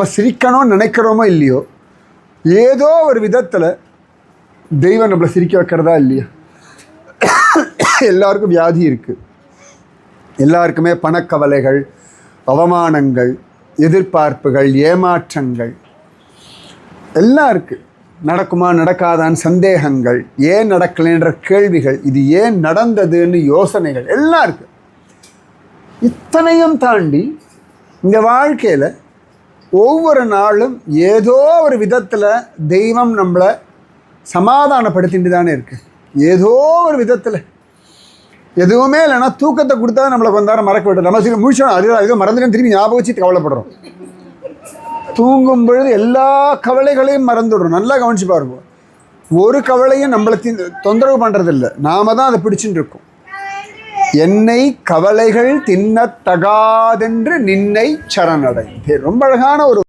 நம்ம சிரிக்கணும்னு நினைக்கிறோமோ இல்லையோ, ஏதோ ஒரு விதத்தில் தெய்வம் நம்மளை சிரிக்க வைக்கிறதா இல்லையா? எல்லாருக்கும் வியாதி இருக்குது, எல்லாருக்குமே பணக்கவலைகள், அவமானங்கள், எதிர்பார்ப்புகள், ஏமாற்றங்கள் எல்லாம் இருக்குது. நடக்குமா நடக்காதான்னு சந்தேகங்கள், ஏன் நடக்கலைன்ற கேள்விகள், இது ஏன் நடந்ததுன்னு யோசனைகள் எல்லாம் இருக்குது. இத்தனையும் தாண்டி இந்த வாழ்க்கையில் ஒவ்வொரு நாளும் ஏதோ ஒரு விதத்தில் தெய்வம் நம்மளை சமாதானப்படுத்திட்டு தானே இருக்குது. ஏதோ ஒரு விதத்தில் எதுவுமே இல்லைன்னா தூக்கத்தை கொடுத்தா நம்மளை கொஞ்ச நேரம் மறக்க விட்டு நம்ம முழிச்சோம், அதுதான் ஏதோ மறந்துட்டு திரும்பி ஞாபகம் வச்சு கவலைப்படுறோம். தூங்கும் பொழுது எல்லா கவலைகளையும் மறந்துடுறோம். நல்லா கவனிச்சு பாருங்க, ஒரு கவலையும் நம்மளை தொந்தரவு பண்ணுறதில்லை, நாம தான் அதை பிடிச்சிட்டு இருக்கோம். என்னை கவலைகள் தின்னத்தகாதென்று நின்னை சரணடை. ரொம்ப அழகான ஒரு